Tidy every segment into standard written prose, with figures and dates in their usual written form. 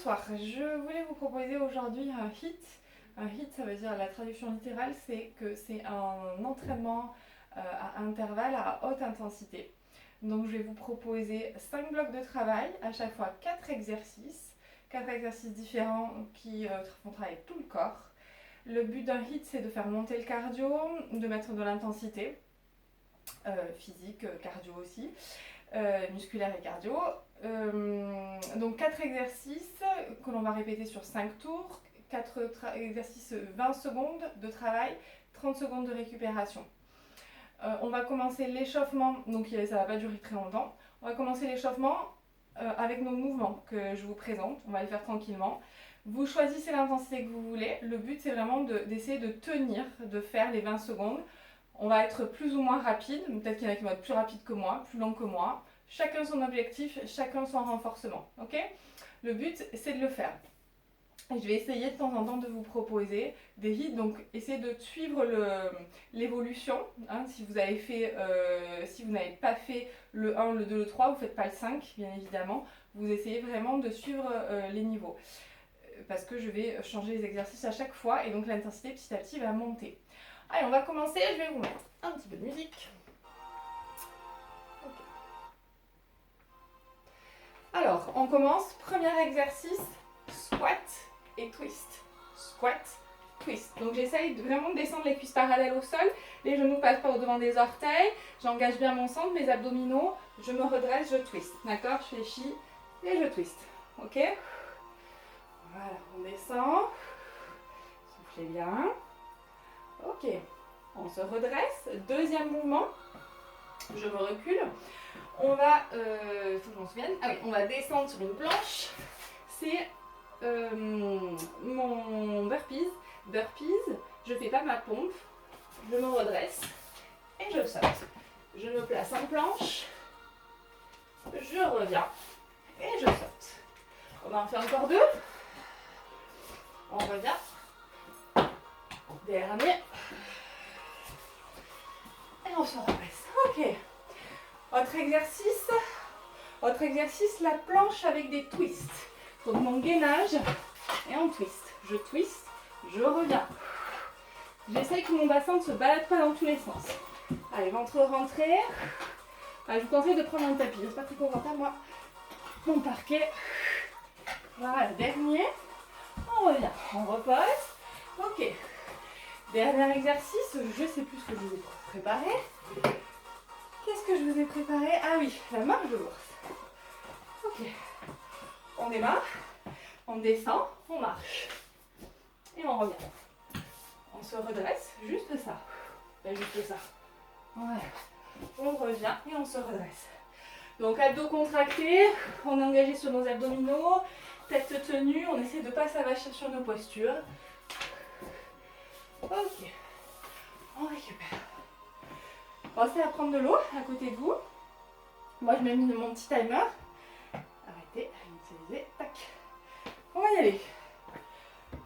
Bonsoir, je voulais vous proposer aujourd'hui un HIIT. Un HIIT, ça veut dire, la traduction littérale, c'est que c'est un entraînement à intervalles à haute intensité. Donc je vais vous proposer 5 blocs de travail, à chaque fois 4 exercices différents qui font travailler tout le corps. Le but d'un HIIT, c'est de faire monter le cardio, de mettre de l'intensité physique, cardio aussi. Musculaire et cardio. Donc 4 exercices que l'on va répéter sur 5 tours, 4 exercices 20 secondes de travail, 30 secondes de récupération. On va commencer l'échauffement, donc ça ne va pas durer très longtemps. On va commencer l'échauffement avec nos mouvements que je vous présente, on va les faire tranquillement. Vous choisissez l'intensité que vous voulez, le but c'est vraiment d'essayer de tenir, de faire les 20 secondes. On va être plus ou moins rapide, peut-être qu'il y en a qui vont être plus rapides que moi, plus long que moi. Chacun son objectif, chacun son renforcement. Ok ? Le but, c'est de le faire. Et je vais essayer de temps en temps de vous proposer des hits. Donc, essayez de suivre l'évolution. Hein, si vous n'avez pas fait le 1, le 2, le 3, vous ne faites pas le 5, bien évidemment. Vous essayez vraiment de suivre les niveaux. Parce que je vais changer les exercices à chaque fois. Et donc, l'intensité petit à petit va monter. Allez, on va commencer. Je vais vous mettre un petit peu de musique. Okay. Alors, on commence. Premier exercice, squat et twist. Squat, twist. Donc, j'essaye vraiment de descendre les cuisses parallèles au sol. Les genoux ne passent pas au-devant des orteils. J'engage bien mon centre, mes abdominaux. Je me redresse, je twist. D'accord ? Je fléchis et je twist. Ok ? Voilà, on descend. Soufflez bien. Ok, on se redresse. Deuxième mouvement, je me recule. On va, faut que je m'en souvienne. Ah oui, on va descendre sur une planche. C'est mon burpees. Burpees, je fais pas ma pompe. Je me redresse et je saute. Je me place en planche. Je reviens et je saute. On en fait encore 2. On revient. Dernier. Et on se redresse. Ok. Autre exercice, la planche avec des twists. Donc mon gainage et on twist. Je twist, je reviens. J'essaye que mon bassin ne se balade pas dans tous les sens. Allez, ventre rentré. Je vous conseille de prendre un tapis. C'est pas très confortable, moi. Mon parquet. Voilà, dernier. On revient. On repose. Ok. Dernier exercice, je ne sais plus ce que je vous ai préparé. Qu'est-ce que je vous ai préparé? Ah oui, la marche de l'ours. Ok. On démarre, on descend, on marche. Et on revient. On se redresse, juste ça. Et juste ça. Ouais. On revient et on se redresse. Donc abdos contractés, on est engagé sur nos abdominaux, tête tenue, on essaie de ne pas s'avachir sur nos postures. Ok, on récupère. Pensez à prendre de l'eau à côté de vous. Moi, je mets mon petit timer. Arrêtez, inutilisez, tac. On va y aller.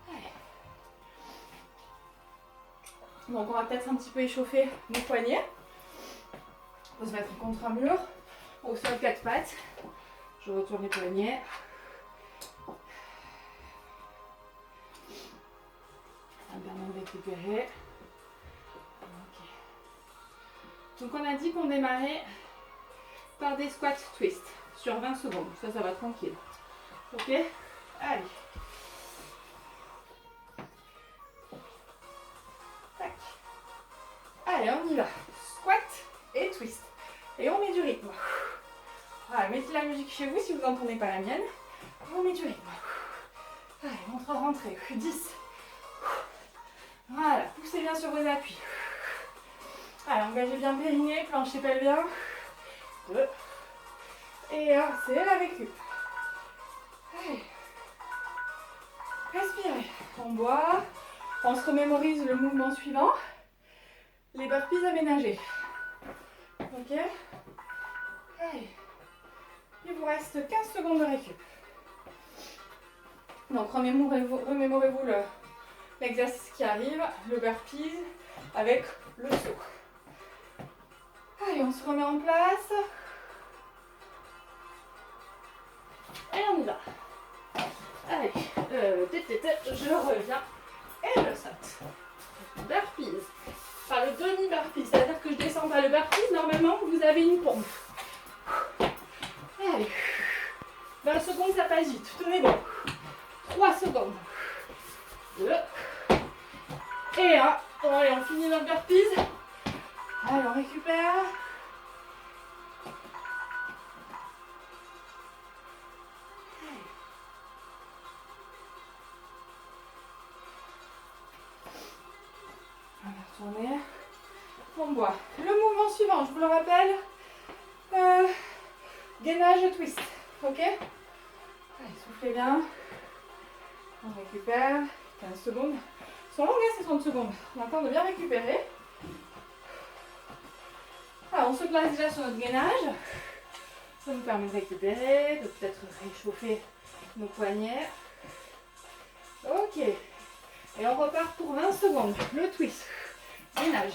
Allez. Donc, on va peut-être un petit peu échauffer nos poignets. On va se mettre contre un mur. Au sol, 4 pattes. Je retourne les poignets. Ça me permet de récupérer. Ok. Donc on a dit qu'on démarrait par des squats twist sur 20 secondes. Ça va tranquille. Ok ? Allez. Tac. Allez, on y va. Squat et twist. Et on met du rythme. Voilà, mettez la musique chez vous si vous n'entendez pas la mienne. On met du rythme. Allez, ventre rentré. 10. Voilà, poussez bien sur vos appuis. Allez, engagez bien périnée, plancher pelvien. 2. Et 1, c'est la récup. Allez. Respirez. On boit. On se remémorise le mouvement suivant. Les burpees aménagés. Ok. Allez. Il vous reste 15 secondes de récup. Donc remémorez-vous l'exercice qui arrive, le burpees avec le saut. Allez, on se remet en place. Et on y va. Allez, je reviens et je saute. Burpees. Pas le demi-burpees, c'est-à-dire que je descends pas le burpees, normalement vous avez une pompe. Allez, 20 secondes, ça passe vite, tenez bon. 3 secondes. 2 et 1. Bon, allez, on finit notre burpees. Allez, on récupère. On va retourner. On boit. Le mouvement suivant, je vous le rappelle, gainage twist. Ok? Allez, soufflez bien. On récupère. 15 secondes. Ils sont longues, hein, ces 30 secondes. On a le temps de bien récupérer. Alors, on se place déjà sur notre gainage. Ça nous permet de récupérer, de peut-être réchauffer nos poignets. Ok. Et on repart pour 20 secondes. Le twist. Gainage.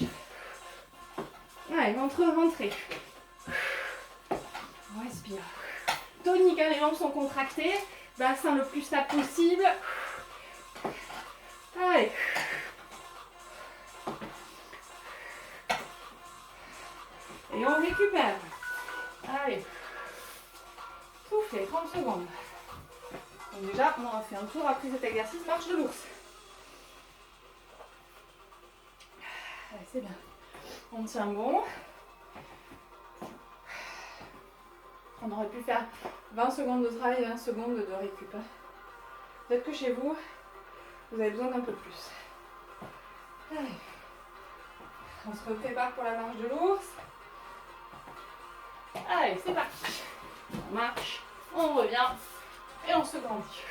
Allez, ventre rentré. On respire. Tonique, hein, les jambes sont contractées. Bassin le plus stable possible. Allez. Et on récupère. Allez. Soufflez, 30 secondes. Donc déjà, on aura fait un tour après cet exercice marche de l'ours. Allez, c'est bien. On tient bon. On aurait pu faire 20 secondes de travail et 20 secondes de récup. Peut-être que chez vous, vous avez besoin d'un peu plus. Allez. On se prépare pour la marche de l'ours. Allez, c'est parti. On marche, on revient et on se grandit.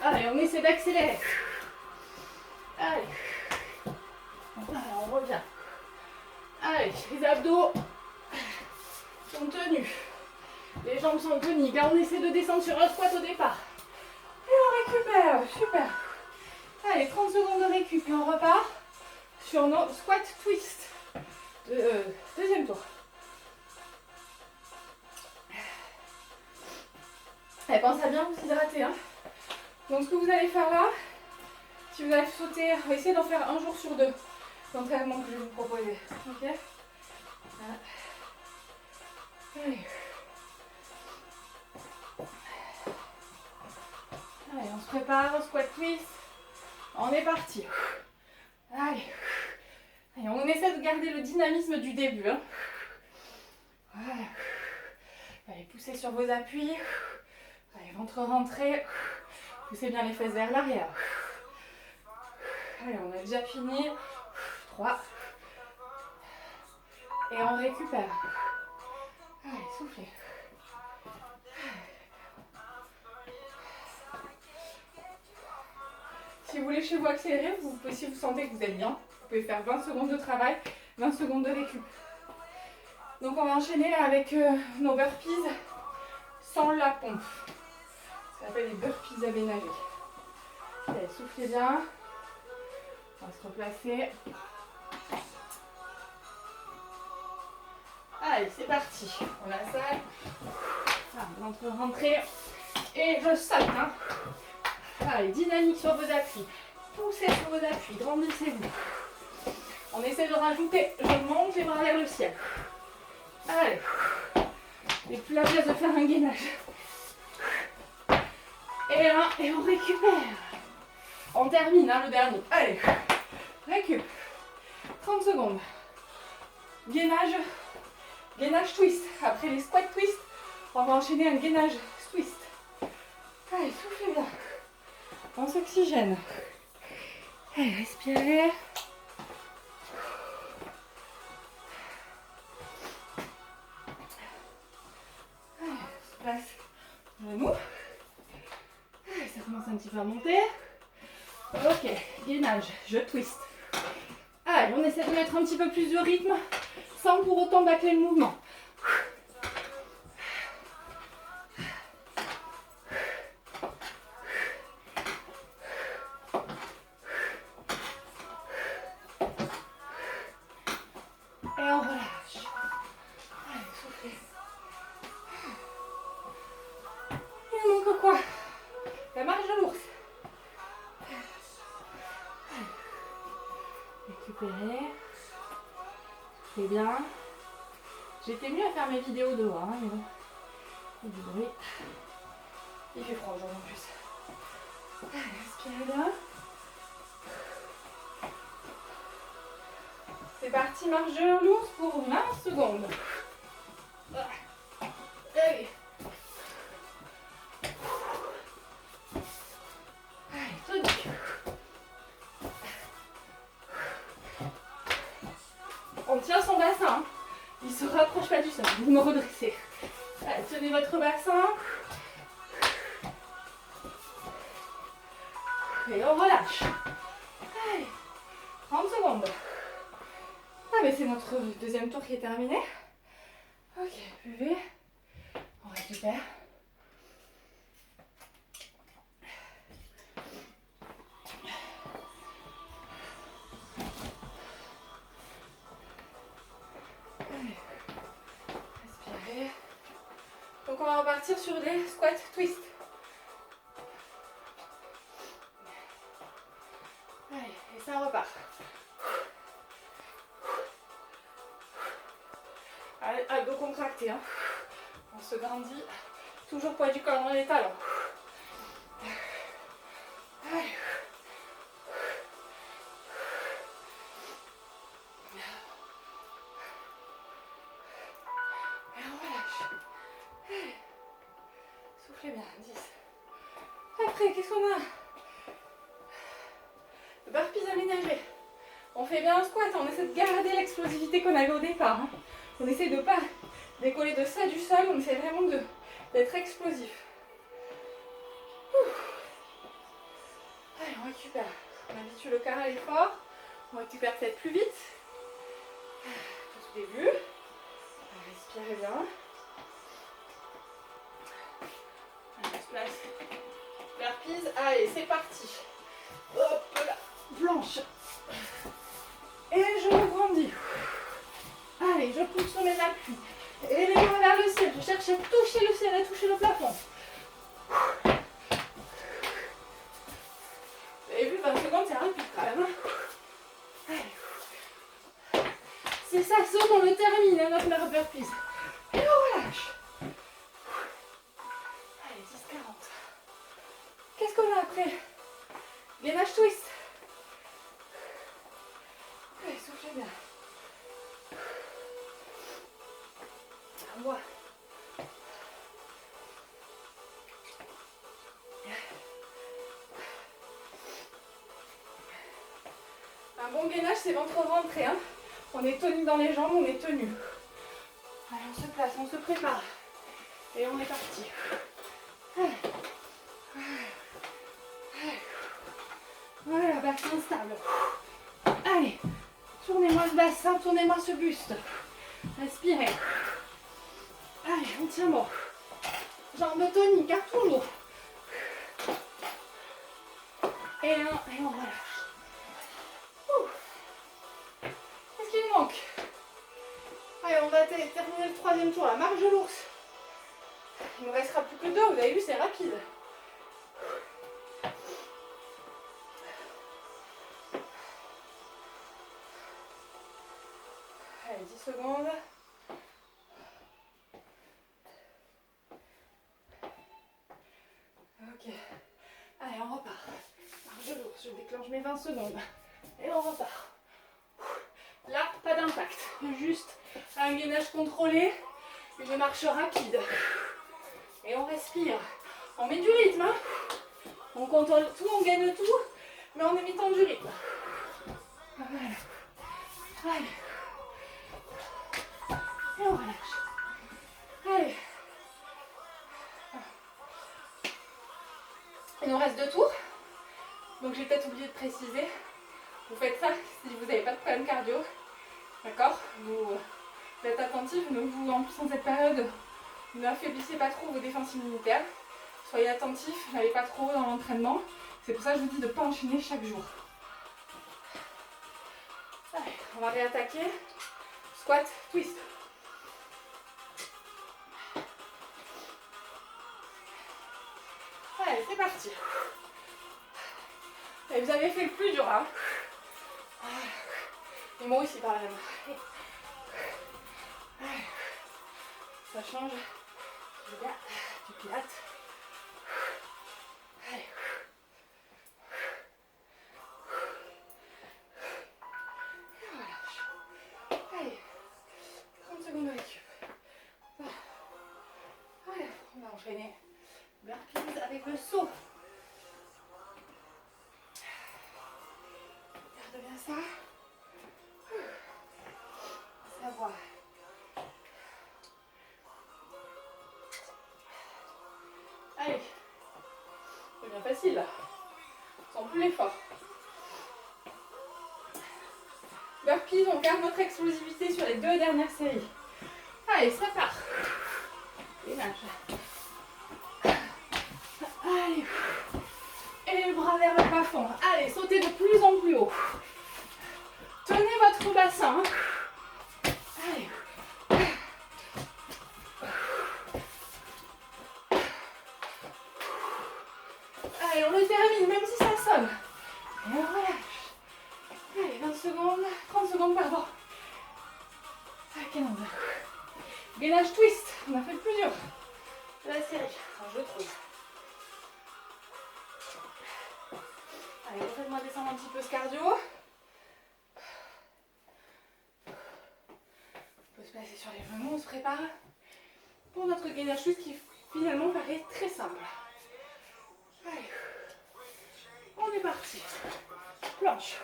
Allez, on essaie d'accélérer. Allez. Allez, on revient. Allez, les abdos sont tenus. Les jambes sont toniques. On essaie de descendre sur un squat au départ. Et on récupère. Super. Allez, 30 secondes de récup et on repart sur nos squat twist. Deuxième tour. Allez, pensez à bien vous hydrater. Hein. Donc ce que vous allez faire là, si vous allez sauter, essayez d'en faire un jour sur deux. L'entraînement que je vais vous proposer. Ok. Voilà. Allez. Allez, on se prépare, squat twist. On est parti. Allez. Allez, on essaie de garder le dynamisme du début. Hein. Voilà. Allez, poussez sur vos appuis. Allez, ventre rentré. Poussez bien les fesses vers l'arrière. Allez, on a déjà fini. 3. Et on récupère. Allez, soufflez. Si vous voulez chez vous accélérer, vous pouvez, si vous sentez que vous êtes bien, vous pouvez faire 20 secondes de travail, 20 secondes de récup. Donc on va enchaîner là avec nos burpees sans la pompe. Ça s'appelle les burpees aménagés. Allez, soufflez bien. On va se replacer. Allez, c'est parti. On a ça. Ventre rentré. Et je saute. Hein. Allez, dynamique sur vos appuis. Poussez sur vos appuis. Grandissez-vous. On essaie de rajouter. Je monte les bras vers le ciel. Allez. Et plus la place de faire un gainage. Et un. Et on récupère. On termine hein, le dernier. Allez. Récup. 30 secondes. Gainage. Gainage twist. Après les squat twist, on va enchaîner un gainage twist. Allez, soufflez bien. On s'oxygène. Allez, respirez. Allez, on se place genou. Allez, ça commence un petit peu à monter. Ok, gainage, je twist. Allez, on essaie de mettre un petit peu plus de rythme sans pour autant bâcler le mouvement. Et on relâche. Allez, soufflez. Il manque quoi? La marche récupérez. Soufflez bien. J'étais mieux à faire mes vidéos dehors, hein, mais bon. Il y a du bruit. Il fait froid aujourd'hui en plus. Allez, respirez bien. C'est parti, marche de l'ours pour 20 secondes. Allez. Allez, tenez. On tient son bassin. Hein. Il ne se rapproche pas du sol. Vous me redressez. Allez, tenez votre bassin. Et on relâche. Allez, 30 secondes. Ah mais c'est notre deuxième tour qui est terminé. Ok, buvez. On récupère. Allez, respirez. Donc on va repartir sur des squats twist. Allez, et ça repart. Allez, dos contracté. Hein. On se grandit. Toujours poids du corps dans les talons. Allez. Et on relâche. Allez. Soufflez bien. 10. Après, qu'est-ce qu'on a? Le burpees aménagé. On fait bien un squat, on essaie de garder l'explosivité qu'on avait au départ. Hein. On essaie de ne pas décoller de ça du sol, on essaie vraiment d'être explosif. Allez, on récupère. On habitue le corps à l'effort. On récupère peut-être plus vite. Tout début. Respirez bien. On se place. Burpees. Allez, c'est parti. Hop là. Planche. Et je me grandis. Allez, je pousse sur mes appuis. Et les mains vers le ciel. Je cherche à toucher le ciel, à toucher le plafond. Vous avez vu, 20 secondes, c'est rapide quand même. Hein. Allez. C'est ça, saute, on le termine, hein, notre burpees. Et on relâche. Allez, 10-40. Qu'est-ce qu'on a après? Gainage twist. Allez, soufflez bien. À moi. Un bon gainage, c'est ventre rentré. Hein. On est tenu dans les jambes, on est tenu. Allez, on se place, on se prépare. Et on est parti. Voilà, bassin stable. Allez, tournez-moi ce bassin, tournez-moi ce buste. Respirez. Allez, on tient bon. Jambes toniques, hein, toujours. Et un, et on relâche. Qu'est-ce qu'il nous manque? Allez, on va terminer le troisième tour, la marche de l'ours. Il ne nous restera plus que deux, vous avez vu, c'est rapide. Allez, 10 secondes. Ok. Allez, on repart. Marche de l'ours, je déclenche mes 20 secondes. Et on repart. Là, pas d'impact. Juste un gainage contrôlé, une marche rapide. Et on respire. On met du rythme. Hein. On contrôle tout, on gagne tout, mais en émettant du rythme. Voilà. Allez. Et on relâche. Allez. Il nous reste 2 tours. Donc j'ai peut-être oublié de préciser. Vous faites ça si vous n'avez pas de problème cardio. D'accord? Vous êtes attentif, en plus en cette période, n'affaiblissez pas trop vos défenses immunitaires. Soyez attentifs, n'allez pas trop dans l'entraînement. C'est pour ça que je vous dis de ne pas enchaîner chaque jour. Allez, on va réattaquer. Squat, twist. Allez, c'est parti. Et vous avez fait le plus dur, hein. Et moi aussi pareil. Ça change. Je viens du pilate. Allez. Et relâche. Allez. 30 secondes de récup. Allez, on va enchaîner. Burpees avec le saut. Garde bien ça. Ça va. Allez. C'est bien facile là. Sans plus l'effort. Burpees, on garde notre explosivité sur les 2 dernières séries. Allez, ça part. Et nage. Allez. Et les bras vers le plafond. Allez, sautez de plus en plus haut. Tenez votre bassin. Allez. Allez, on le termine, même si ça sonne. Et on relâche. Allez, 20 secondes, 30 secondes, pardon. Ok, non. Gainage twist, on a fait le plus dur de la série. Alors, je trouve. Allez, faites-moi descendre un petit peu ce cardio. On peut se placer sur les genoux, on se prépare pour notre gainage twist qui finalement paraît très simple. Allez, on est parti. Planche.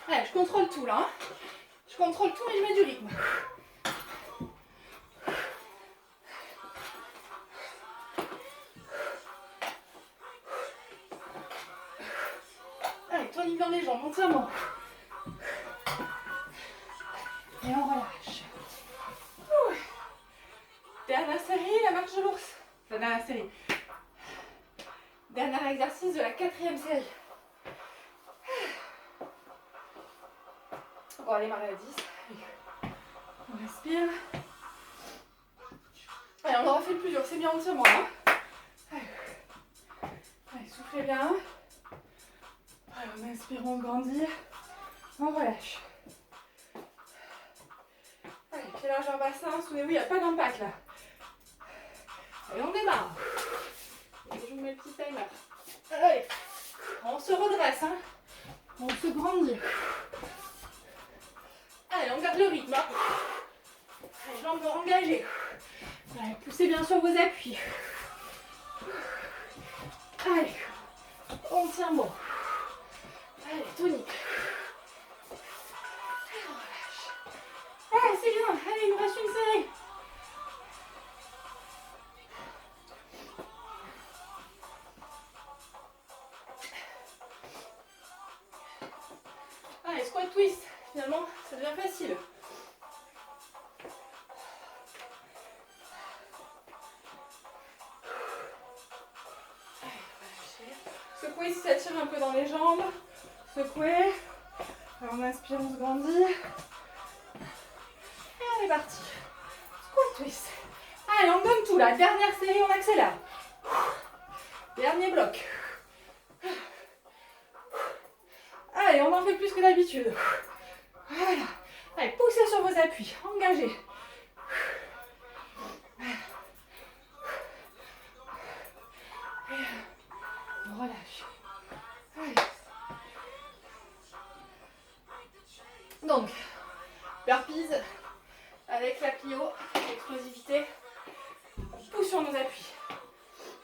Allez, je contrôle tout là. Je contrôle tout mais je mets du rythme. Allez, tonique dans les jambes, entièrement. Et on relâche. Ouh. Dernière série, la marche de l'ours. La dernière série. Dernier exercice de la 4e série. Bon, allez, Marie à 10. On respire. Allez, on aura fait le plus dur. C'est bien entièrement là. Allez, soufflez bien. Allez, on inspire, on grandit. On relâche. Allez, pied largeur bassin. Souvenez-vous, il n'y a pas d'impact là. Allez, on démarre. Et je vous mets le petit timer. Allez, on se redresse. Hein. On se grandit. Allez, on garde le rythme. Hein. Allez, jambes engagées. Allez, poussez bien sur vos appuis. Allez, on tient bon. Allez, tonique. Et on relâche. Allez, c'est bien. Allez, il nous reste une série. Allez, squat twist. Finalement, ça devient facile. Secouez si ça tire un peu dans les jambes. Secouez. Alors on inspire, on se grandit. Et on est parti. Squat twist. Allez, on donne tout là. Dernière série, on accélère. Dernier bloc. Allez, on en fait plus que d'habitude. Voilà. Allez, poussez sur vos appuis. Engagez. On relâche. Allez. Donc, burpees avec la plio, l'explosivité. On pousse sur nos appuis.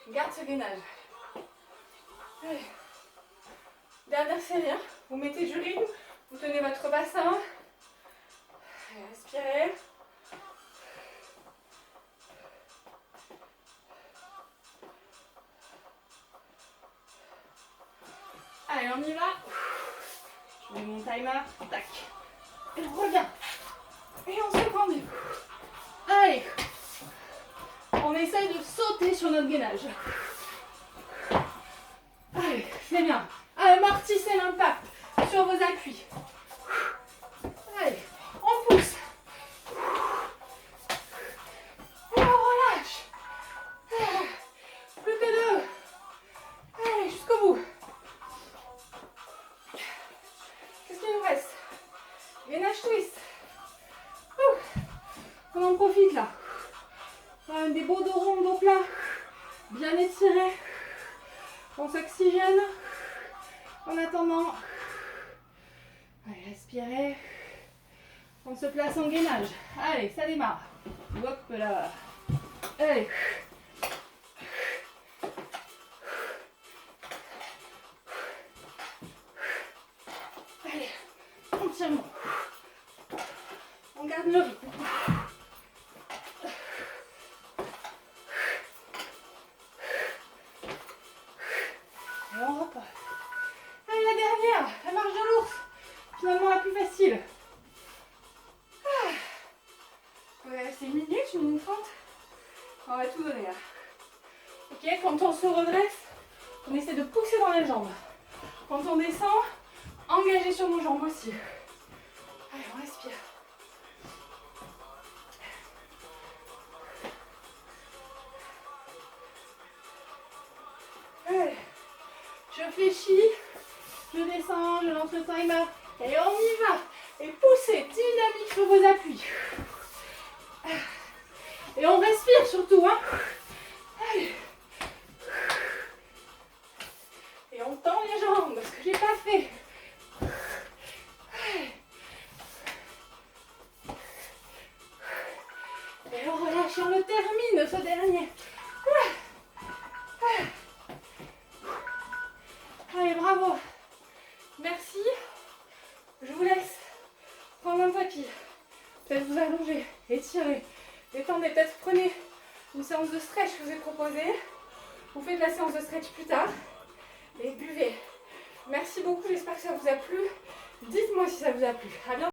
On garde ce gainage. Allez. Dernière série. Hein. Vous mettez du rythme. Vous tenez votre bassin. Allez, respirez. Allez, on y va. Je mets mon timer. Tac. Et on revient. Et on se grandit. Allez. On essaye de sauter sur notre gainage. Allez, c'est bien. Amortissez l'impact sur vos appuis. Allez, on pousse. Et on relâche. Plus que 2. Allez, jusqu'au bout. donne des beaux dos ronds, dos plats. Bien étirés. On s'oxygène. En attendant, allez, respirez. On se place en gainage. Allez, ça démarre. Hop là. Allez. Allez, entièrement. On garde le rythme. Et on repart. Allez, la dernière, la marche de l'ours. Finalement, la plus facile. Ouais, c'est 1 minute, 1 minute 30. On va tout donner là. Ok, quand on se redresse, on essaie de pousser dans les jambes. Quand on descend, engagez sur nos jambes aussi. Allez, on respire. Allez, je fléchis, je descends, je lance le timer. Et on y va. Et poussez, dynamique sur vos appuis. Et on respire surtout, hein. Allez. Et on tend les jambes, ce que j'ai pas fait. Allez. Et on relâche et on le termine, ce dernier. Allez, bravo. Merci. Je vous laisse prendre un tapis. Peut-être vous allonger, étirer, détendez. Peut-être prenez une séance de stretch que je vous ai proposée. Vous faites la séance de stretch plus tard. Et buvez. Merci beaucoup, j'espère que ça vous a plu. Dites-moi si ça vous a plu. À bientôt.